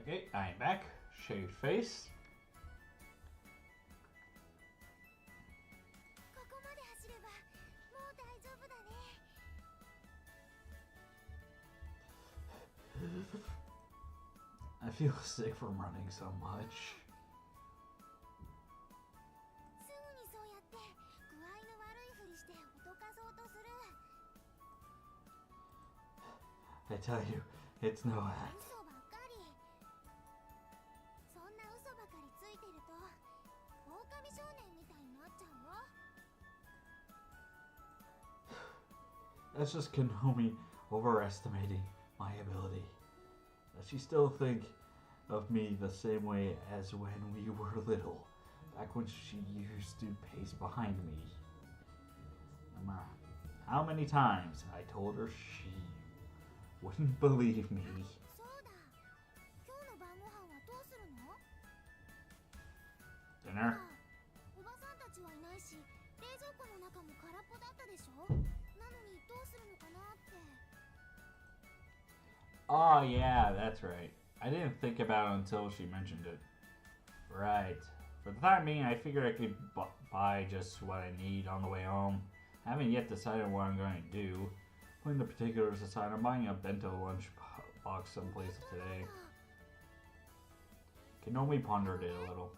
Okay, I'm back. Shaved face. I feel sick from running so much. I tell you, it's no act. That's just Konomi overestimating my ability. Does she still think of me the same way as when we were little, back when she used to pace behind me? No matter how many times I told her she wouldn't believe me. Dinner? Oh yeah, that's right. I didn't think about it until she mentioned it. Right. For the time being, I figured I could buy just what I need on the way home. I haven't yet decided what I'm going to do. Putting the particulars aside, I'm buying a bento lunch box someplace today. Konomi pondered it a little.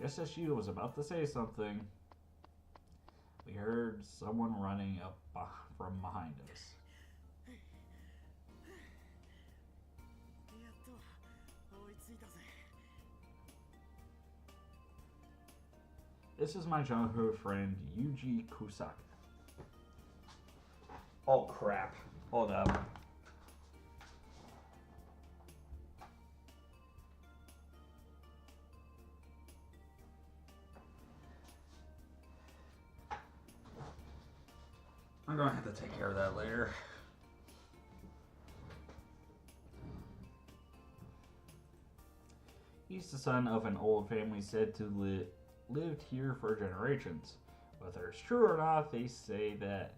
Just as she was about to say something, we heard someone running up from behind us. This is my childhood friend, Yuji Kusaka. Oh crap. Hold up. I'm gonna have to take care of that later. He's the son of an old family said to lived here for generations. Whether it's true or not, they say that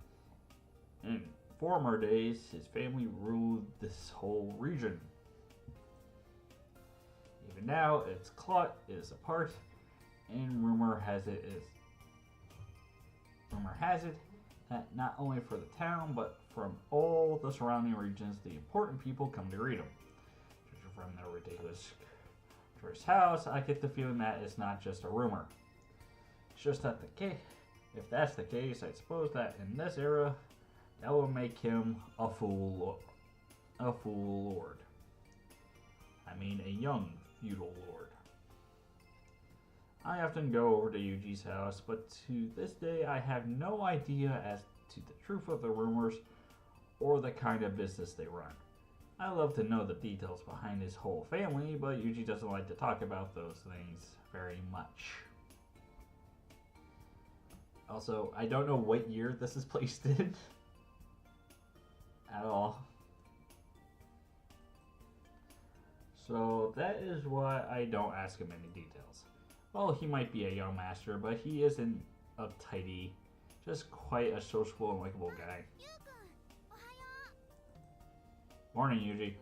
in former days, his family ruled this whole region. Even now, its clot is apart, and rumor has it that not only for the town, but from all the surrounding regions, the important people come to greet him. Judging from their ridiculous tourist house, I get the feeling that it's not just a rumor. It's just that if that's the case, I suppose that in this era, that will make him a fool lord. I mean, a young feudal lord. I often go over to Yuji's house, but to this day I have no idea as to the truth of the rumors or the kind of business they run. I love to know the details behind his whole family, but Yuji doesn't like to talk about those things very much. Also, I don't know what year this is placed in at all. So that is why I don't ask him any details. Well, he might be a young master, but he isn't uptighty, just quite a sociable and likable guy. Morning, Yuji.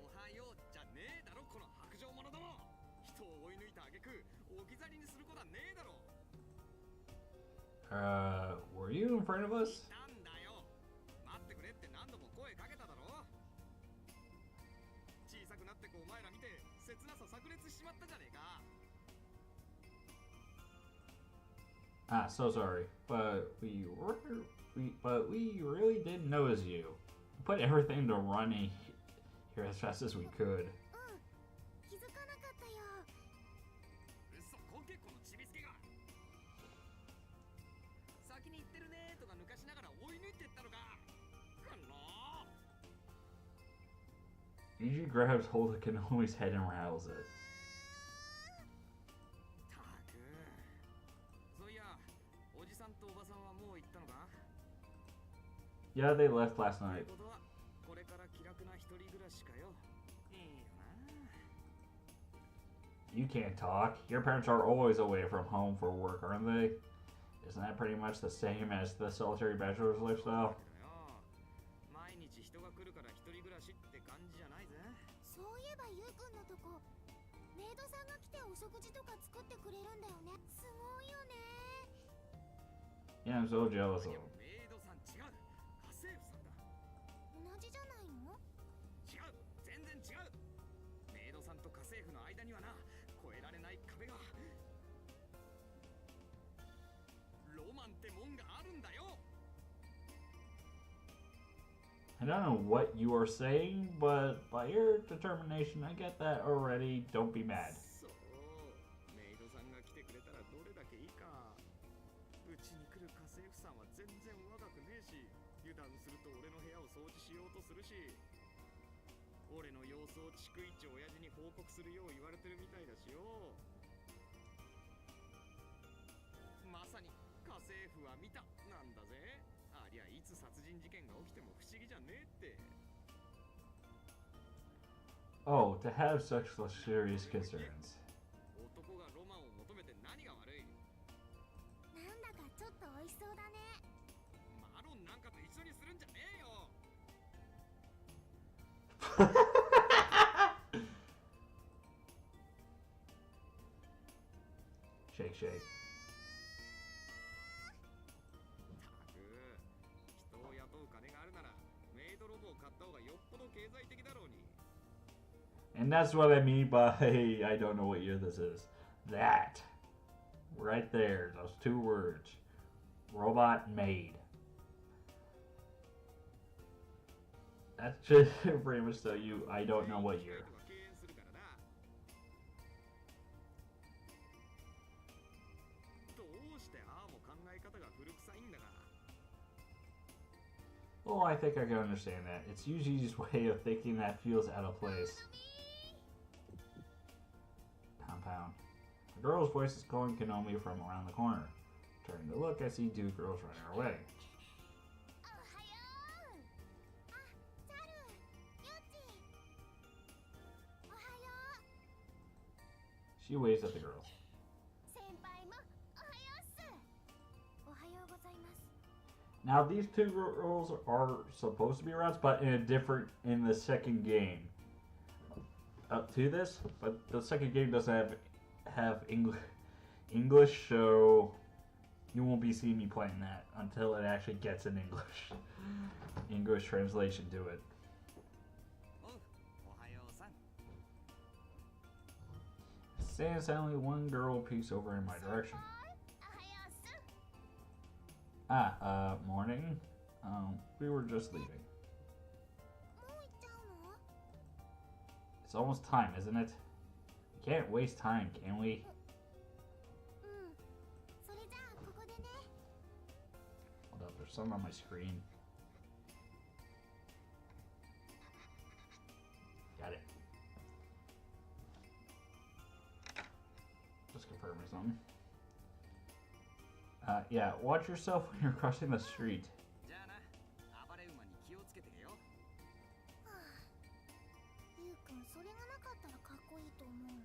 Were you in front of us? Ah, so sorry, but we really didn't notice you. We put everything to running here as fast as we could. Yuji grabs hold of Konomi's head and rattles it. Yeah, they left last night. You can't talk. Your parents are always away from home for work, aren't they? Isn't that pretty much the same as the solitary bachelor's lifestyle? 君のとこメイドさんが来てお食事とか作ってくれるんだよね。すごいよね。 Yeah, I'm so jealous of him. メイドさん違う、家政婦さんだ。同じじゃないの？違う、全然違う。メイドさんと家政婦の間にはな、越えられない壁が。ロマンってもんがあるんだよ。 I don't know what you are saying, but by your determination, I get that already. Don't be mad. そう、メイドさんが来てくれたらどれだけいいか。うちに来る家政婦さんは全然若くねえし、油断すると俺の部屋を掃除しようとするし、俺の様子を逐一親父に報告するよう言われてるみたいだしよ。まさに家政婦は見たなんだぜ。ありゃいつ殺人事件が起きても不思議じゃねえって。 Oh, to have such serious concerns. 男がロマンを求めて何が悪い。なんだかちょっと美味しそうだね。マロンなんかと一緒にするんじゃねえよ。Shake, shake. たく、人を雇う金があるならメイドロボを買った方がよっぽど経済的だろうに。 And that's what I mean by I don't know what year this is. That. Right there, those two words. Robot maid. That should pretty much tell you I don't know what year. どうしてああも考え方が古臭いんだが。 Oh, I think I can understand that. It's Yuji's way of thinking that feels out of place. Pound pound. A girl's voice is calling Konomi from around the corner. Turning to look, I see two girls running our way. おはよう。あ、チャル、ヨッチ。おはよ She waves at the girls. う。先輩もおはようっす。おはようございます。 Now these two girls are supposed to be routes, but in the second game. Up to this, but the second game doesn't have English, so you won't be seeing me playing that until it actually gets an English translation to it. おはようさん。 Saying silently, one girl peeks over in my direction. おはようっす。 Morning. We were just leaving. もう行っちゃうの？ It's almost time, isn't it? We can't waste time, can we? うん。それじゃあここでね。 Hold up, there's something on my screen. Got it. Just confirming something. Yeah, watch yourself when you're crossing the street. じゃあな、暴れ馬に気をつけてよ。はあ、ゆうくんそれがなかったらかっこいいと思う。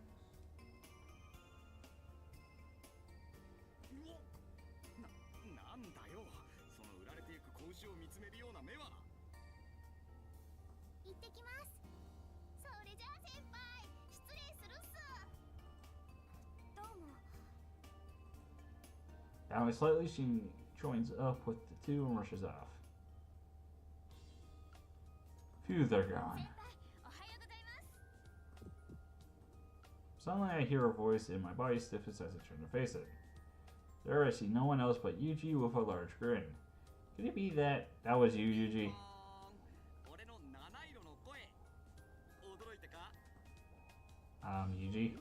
なんだよ、その売られていく子牛を見つめるような目は。行ってきます。それじゃあ先輩、失礼するっす。どうも。 Now, slightly, she joins up with the two and rushes off. Phew, they're 先 gone. 輩、おはようございます。 Suddenly, I hear a voice and my body stiffens as I turn to face it. There, I see no one else but Yuji with a large grin. Could it be that was you, Yuji? 俺の七色の声。驚いたか？ Yuji.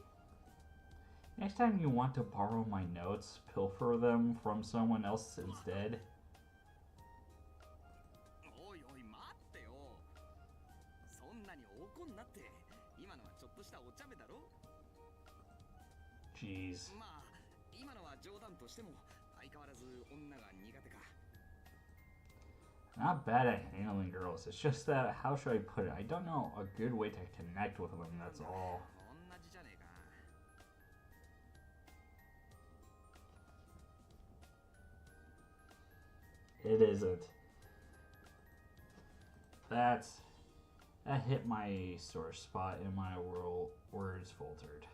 Next time you want to borrow my notes, pilfer them from someone else instead. おいおい待ってよ。そんなに怒んなって。今のはちょっとしたお茶目だろ。 Jeez. まあ今のは冗談としても相変わらず女が苦手か。 Not bad at handling girls. It's just that, how should I put it? I don't know a good way to connect with them, that's all. 同じじゃねえか。 It isn't. That's That hit my sore spot and my words faltered.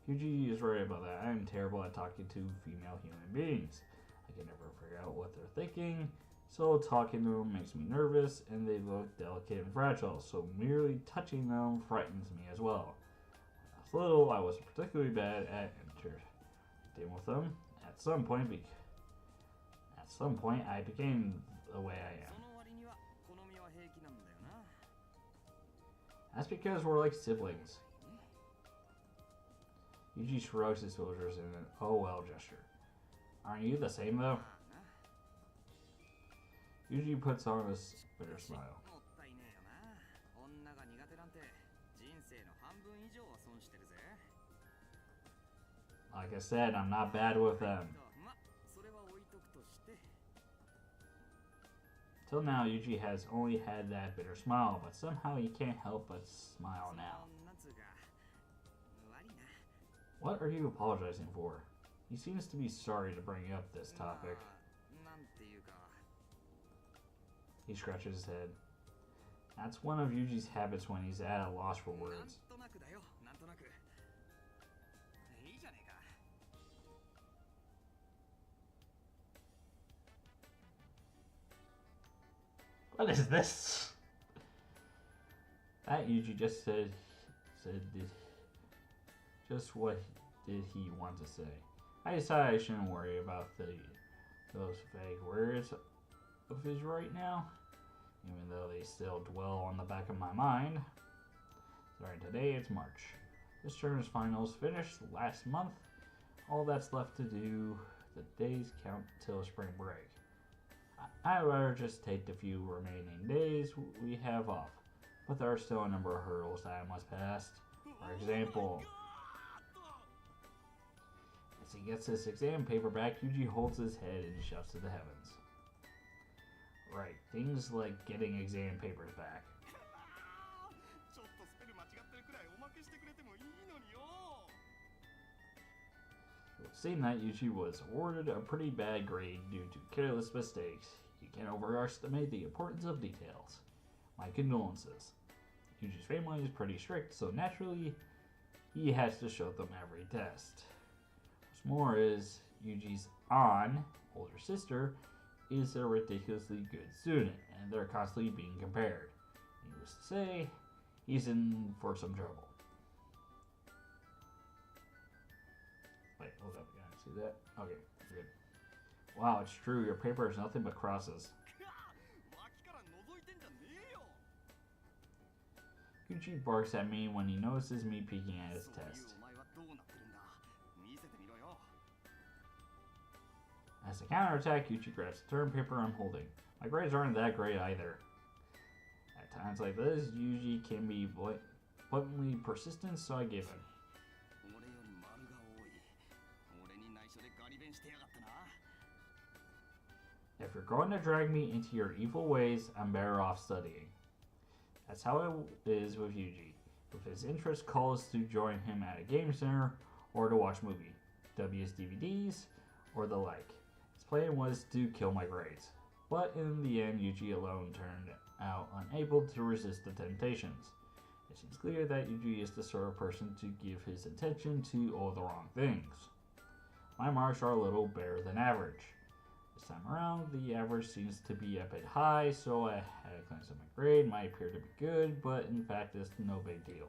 Yuji is right about that. I am terrible at talking to female human beings. I can never figure out what they're thinking, so talking to them makes me nervous, and they look delicate and fragile, so merely touching them frightens me as well. When I was little, I wasn't particularly bad at dealing with them. At some point, I became the way I am. その割には好みは平気なんだよな。 That's because we're like siblings. Yuji shrugs his shoulders in an oh well gesture. Aren't you the same though? Yuji puts on a bitter smile. もったいねえよな。女が苦手なんて人生の半分以上は損してるぜ。 Like I said, I'm not bad with them. ま、それは置いとくとして。 Till now, Yuji has only had that bitter smile, but somehow he can't help but smile now. なんつうか、悪いな。 What are you apologizing for? He seems to be sorry to bring up this topic. まあなんていうか。 He scratches his head. That's one of Yuji's habits when he's at a loss for words. なんとなくだよ。なんとなく。いいじゃねえか。 What is this? That Yuji just said just what did he want to say. I decided I shouldn't worry about those vague words of his right now, even though they still dwell on the back of my mind. Starting today, it's March. This term's finals finished last month. All that's left to do, the days count till spring break. I'd rather just take the few remaining days we have off, but there are still a number of hurdles that I must pass. For example, as he gets his exam paper back, Yuji holds his head and shouts to the heavens. Right, things like getting exam papers back. ちょっとスペル間違ってるくらいおまけしてくれてもいいのによ。 It would seem that Yuji was awarded a pretty bad grade due to careless mistakes. You can't overestimate the importance of details. My condolences. Yuji's family is pretty strict, so naturally, he has to show them every test. What's more is, Yuji's older sister, is a ridiculously good student, and they're constantly being compared. Needless to say, he's in for some trouble. Wait, hold up, you guys see that? Okay, good. Wow, it's true, your paper is nothing but crosses. 脇から覗いてんじゃねえよ。 Yuji barks at me when he notices me peeking at his そういう test. お前はどうなってるんだ。見せてみろよ。 As a counterattack, Yuji grabs the term paper I'm holding. My grades aren't that great either. At times like this, Yuji can be blatantly persistent, so I give in. 俺より丸が多い。俺に内緒でガリ勉してやがったな。 If you're going to drag me into your evil ways, I'm better off studying. That's how it is with Yuji. If his interest calls to join him at a game center or to watch movie, W's DVDs, or the like. His plan was to kill my grades. But in the end, Yuji alone turned out unable to resist the temptations. It seems clear that Yuji is the sort of person to give his attention to all the wrong things. My marks are a little better than average. This time around, the average seems to be a bit high, so I had a glance at my grade. Might appear to be good, but in fact it's no big deal.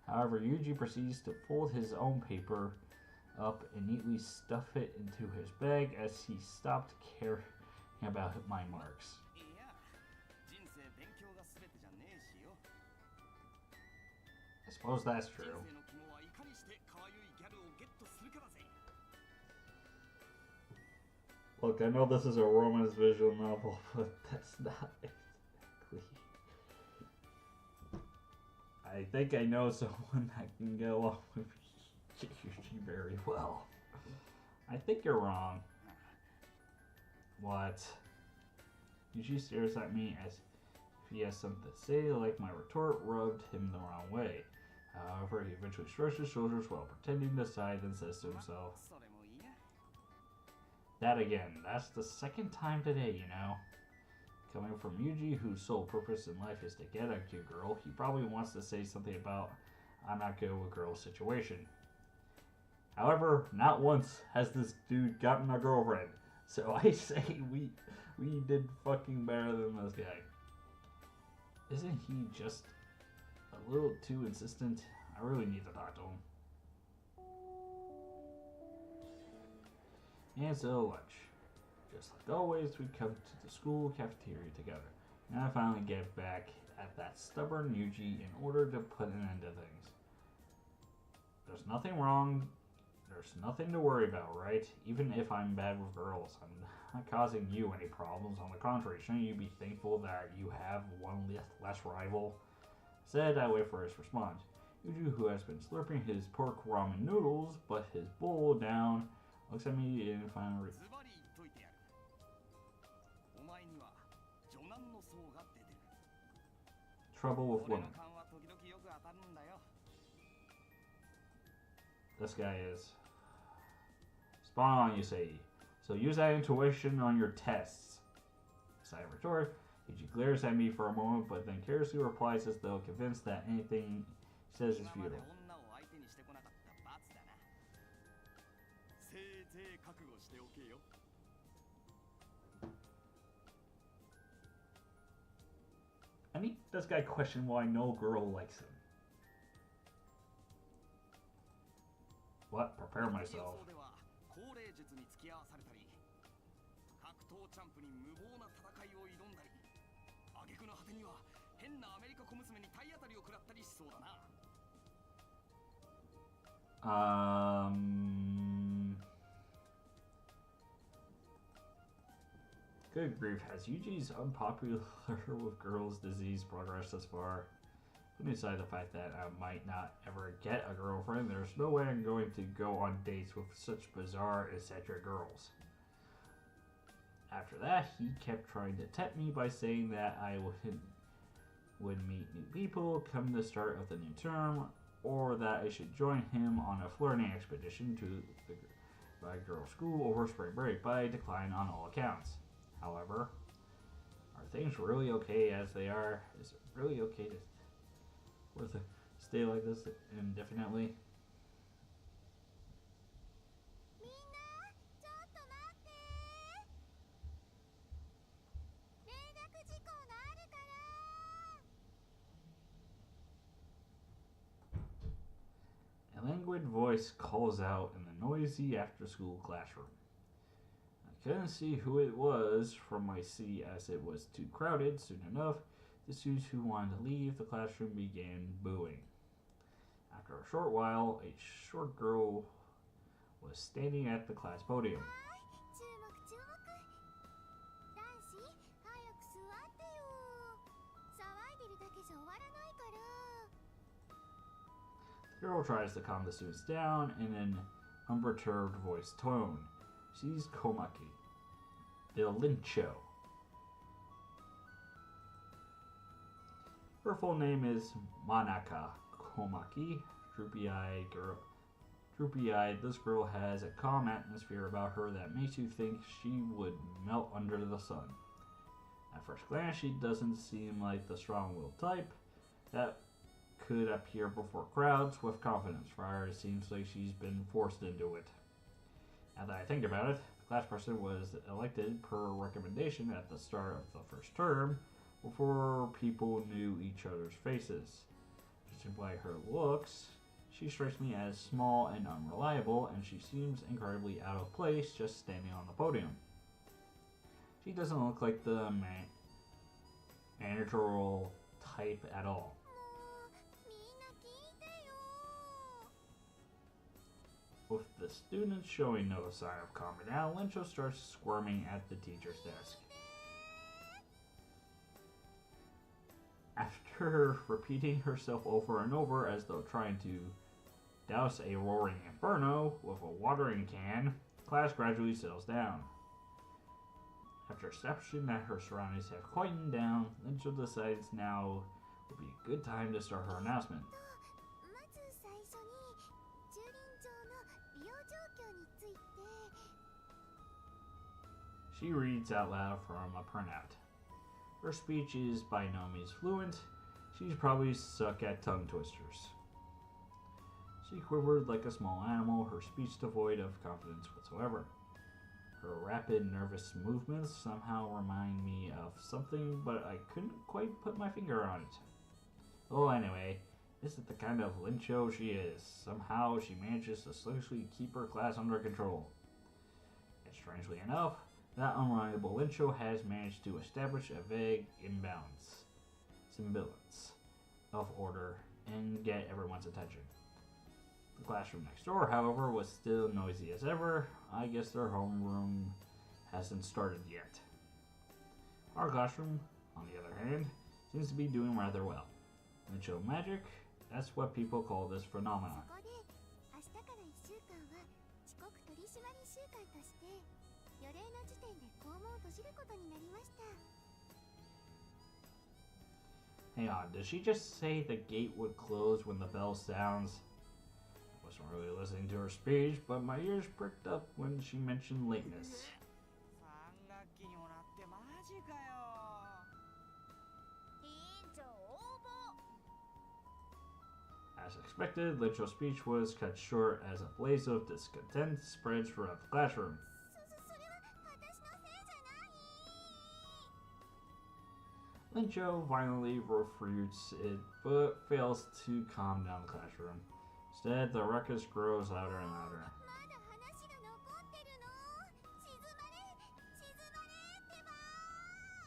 However, Yuji proceeds to fold his own paper up and neatly stuff it into his bag as he stopped caring about my marks. いや、人生勉強が全てじゃねえしよ。 I suppose that's 人 true. 生の肝はいかにして可愛いギャルをゲットするかだぜ。 Look, I know this is a romance visual novel, but that's not exactly. I think I know someone that can get along with Yuji very well. I think you're wrong. What? Yuji stares at me as if he has something to say, like my retort rubbed him the wrong way. However, he eventually shrugs his shoulders while pretending to sigh and says to himself, それもいいや。 That again, that's the second time today, you know. Coming from Yuji, whose sole purpose in life is to get a cute girl, he probably wants to say something about I'm not good with girls situation. However, not once has this dude gotten a girlfriend. So I say we did fucking better than this guy. Isn't he just a little too insistent? I really need to talk to him. And so lunch. Just like always, we come to the school cafeteria together. Now I finally get back at that stubborn Yuji in order to put an end to things. There's nothing wrong. There's nothing to worry about, right? Even if I'm bad with girls, I'm not causing you any problems. On the contrary, shouldn't you be thankful that you have one less rival? Said, I wait for his response. Yuji, who has been slurping his pork ramen noodles, but his bowl down, looks at me and finally. Trouble with women. This guy is spot on, you say. So use that intuition on your tests. Side retort. Yuji glares at me for a moment, but then carelessly replies as though convinced that anything he says is futile. I need this guy question why no girl likes him. What? Prepare myself. Good grief, has Yuji's unpopular with girls disease progressed this far? Putting aside the fact that I might not ever get a girlfriend, there's no way I'm going to go on dates with such bizarre, eccentric girls. After that, he kept trying to tempt me by saying that I would meet new people come the start of the new term, or that I should join him on a flirting expedition to the girls' school over spring break, but I declined on all accounts. However, are things really okay as they are? Is it really okay to stay like this indefinitely? A languid voice calls out in the noisy after-school classroom. I couldn't see who it was from my seat as it was too crowded. Soon enough, the students who wanted to leave the classroom began booing. After a short while, a short girl was standing at the class podium. The girl tries to calm the students down in an unperturbed voice tone. She's Komaki, the Lincho. Her full name is Manaka Komaki. Droopy-eyed, this girl has a calm atmosphere about her that makes you think she would melt under the sun. At first glance, she doesn't seem like the strong-willed type that could appear before crowds with confidence. Rather, it seems like she's been forced into it. Now that I think about it, the class person was elected per recommendation at the start of the first term, before people knew each other's faces. Judging by her looks, she strikes me as small and unreliable, and she seems incredibly out of place just standing on the podium. She doesn't look like the managerial type at all. With the students showing no sign of calming down, Lincho starts squirming at the teacher's desk. After repeating herself over and over as though trying to douse a roaring inferno with a watering can, class gradually settles down. After establishing that her surroundings have quietened down, Lincho decides now would be a good time to start her announcement. She reads out loud from a printout. Her speech is by no means fluent. She's probably suck at tongue twisters. She quivered like a small animal, her speech devoid of confidence whatsoever. Her rapid, nervous movements somehow remind me of something, but I couldn't quite put my finger on it. Oh, anyway, this is the kind of lincho she is. Somehow she manages to sluggishly keep her class under control. And strangely enough, that unreliable lincho has managed to establish a vague semblance of order and get everyone's attention. The classroom next door, however, was still noisy as ever. I guess their homeroom hasn't started yet. Our classroom, on the other hand, seems to be doing rather well. Lincho magic, that's what people call this そ phenomenon. こで明日から1週間は遅刻取締り週間として予例の時点で校門を閉じることになりました。 Hang on, did she just say the gate would close when the bell sounds? I wasn't really listening to her speech, but my ears pricked up when she mentioned lateness. 3学期にもなってマジかよ。委員長応募。 As expected, Lincho's speech was cut short as a blaze of discontent spreads throughout the classroom. それは私のせいじゃない。 Lincho violently refutes it, but fails to calm down the classroom. Instead, the ruckus grows louder and louder. まだ話が残ってるの。静まれ、静まれって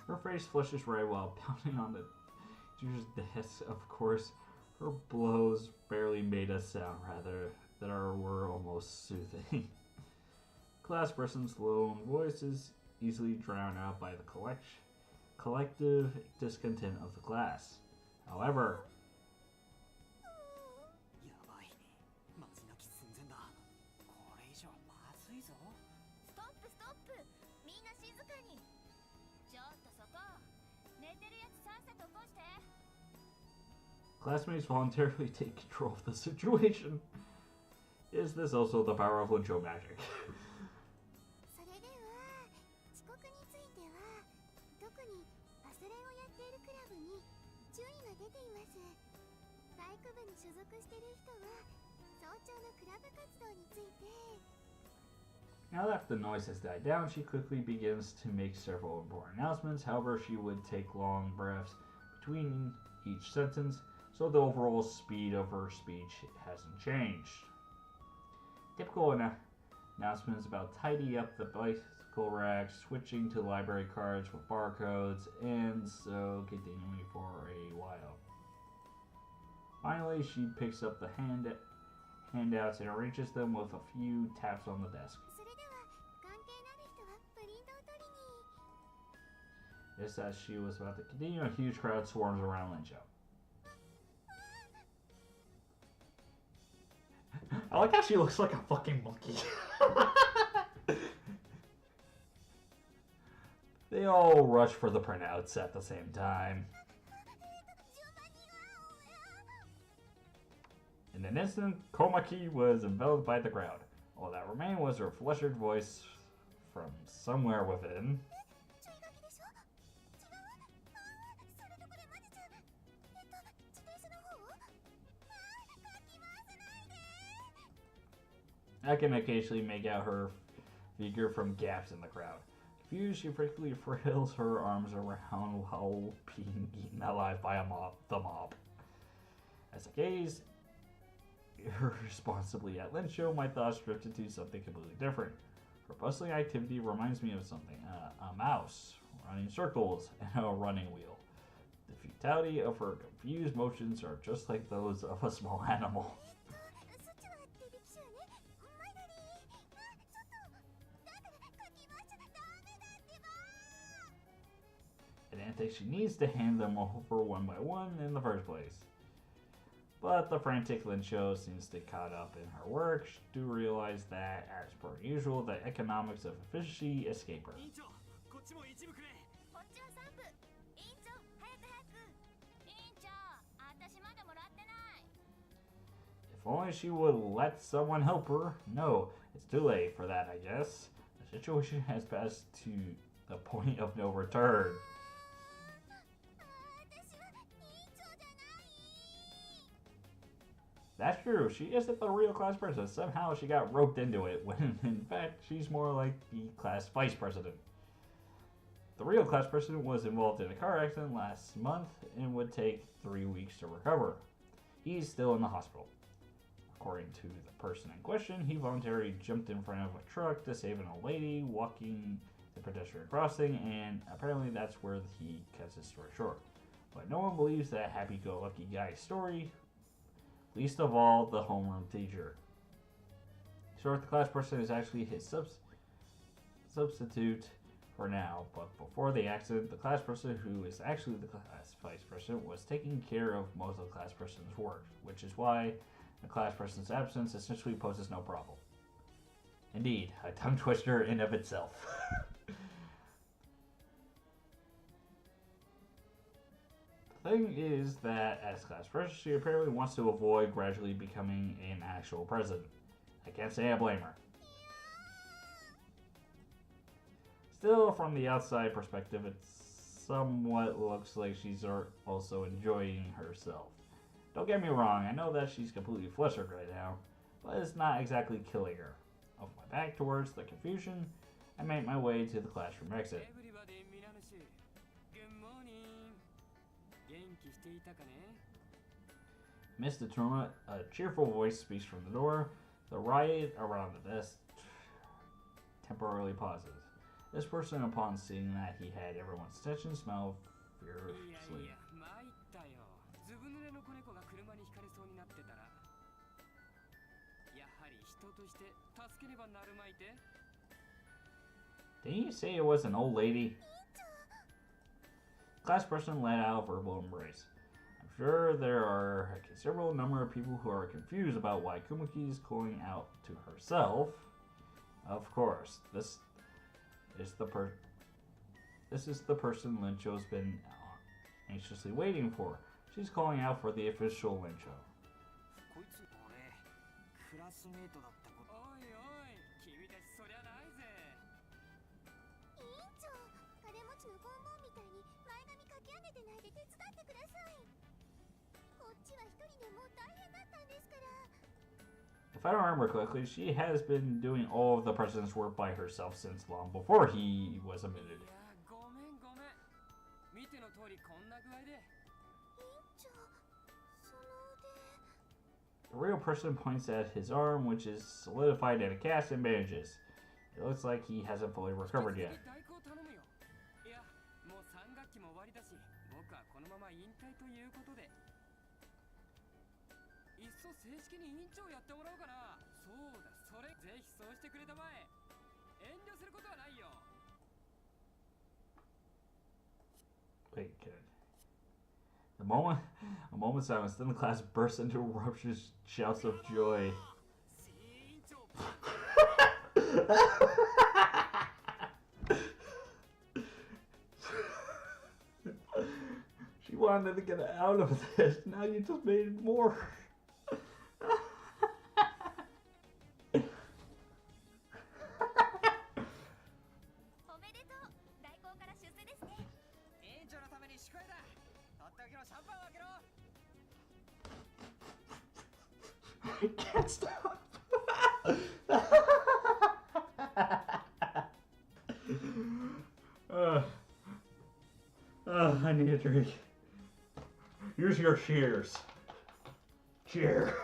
ば。 Her face flushes red while pounding on the teacher's desk. Of course, her blows barely made a sound, rather that were almost soothing. Classperson's lone voice is easily drowned out by the collective discontent of the class. However, やばい。まずいなき寸前だ。これ以上まずいぞ。ストップストップ。みんな静かに。ちょっとそこ。寝てるやつさっさと起こして。 classmates voluntarily take control of the situation. Is this also the power of Lincho magic? それでは遅刻については特にバスレをやっているクラブに注意が出ています。体育部に所属している人は早朝のクラブ活動について。 Now that the noise has died down, she quickly begins to make several important announcements. However, she would take long breaths between each sentence, so the overall speed of her speech hasn't changed. Typical announcements about tidy up the bicycle racks, switching to library cards with barcodes, and so continuing for a while. Finally, she picks up the handouts and arranges them with a few taps on the desk. それでは関係のある人はプリントを取りに。 Just as she was about to continue, a huge crowd swarms around Lincho. I like how she looks like a fucking monkey. They all rush for the printouts at the same time. In an instant, Komaki was enveloped by the crowd. All that remained was her flustered voice from somewhere within. ちょい書きでしょ。違う。それとこれマジじゃ。自転車の方。かき回さないで。 I can occasionally make out her figure from gaps in the crowd. Confused, she frequently flails her arms around while being eaten alive by the mob. As I gaze irresponsibly at Lincho, my thoughts drifted to something completely different. Her bustling activity reminds me of something, a mouse running circles and a running wheel. The futility of her confused motions are just like those of a small animal. そっちは手引き者ね。前なり。ちょっと。だからかき回しちゃダメだってば。 I didn't think she needs to hand them over one by one in the first place. But the frantic Lincho seems to caught up in her work to realize that, as per usual, the economics of efficiency escape her. 委員長、こっちも一部くれ。こっちは3部。委員長、早く早く。委員長、私まだもらってない。 If only she would let someone help her. No, it's too late for that, I guess. The situation has passed to the point of no return. That's true. She isn't the real class president. Somehow she got roped into it when in fact she's more like the class vice president. The real class president was involved in a car accident last month and would take 3 weeks to recover. He's still in the hospital. According to the person in question, he voluntarily jumped in front of a truck to save an old lady walking the pedestrian crossing, and apparently that's where he cuts his story short. But no one believes that happy-go-lucky guy's story, least of all the homeroom teacher. Short, the class person is actually his substitute for now, but before the accident, the class person, who is actually the class vice president, was taking care of most of the class person's work, which is why the class person's absence essentially poses no problem. Indeed, a tongue twister in of itself. The thing is that as class president, she apparently wants to avoid gradually becoming an actual president. I can't say I blame her. Still, from the outside perspective, it somewhat looks like she's also enjoying herself. Don't get me wrong, I know that she's completely flustered right now, but it's not exactly killing her. Off my back towards the confusion, I make my way to the classroom exit. Miss Detruma, a cheerful voice speaks from the door. The riot around the desk temporarily pauses. This person, upon seeing that he had everyone's attention, smiled fiercely. Didn't you say it was an old lady? The class person let out a verbal embrace. I'm sure there are a considerable number of people who are confused about why Kumaki is calling out to herself. Of course, this is the person Lincho's been anxiously waiting for. She's calling out for the official Lincho. If I don't remember correctly, she has been doing all of the president's work by herself since long before he was admitted. The real person points at his arm, which is solidified in a cast and bandages. It looks like he hasn't fully recovered yet. Wait, kid. A moment silence, then the class bursts into rapturous shouts of joy. She wanted to get out of this. Now you just made it more. I can't stop. I need a drink. Here's your cheers. Cheer.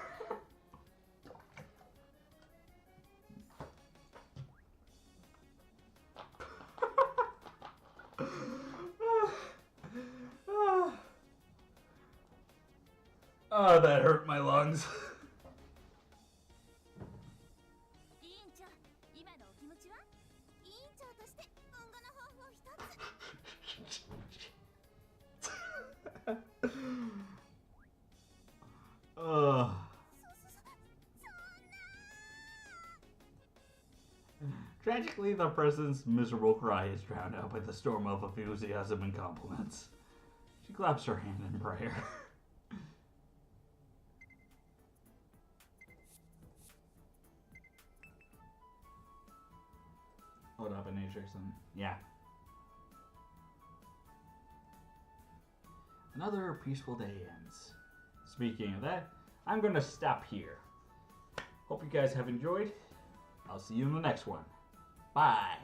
Oh, that hurt my lungs. Tragically, the president's miserable cry is drowned out by the storm of enthusiasm and compliments. She claps her hand in prayer. Hold up, I need to check something. Yeah. Another peaceful day ends. Speaking of that, I'm going to stop here. Hope you guys have enjoyed. I'll see you in the next one. Bye.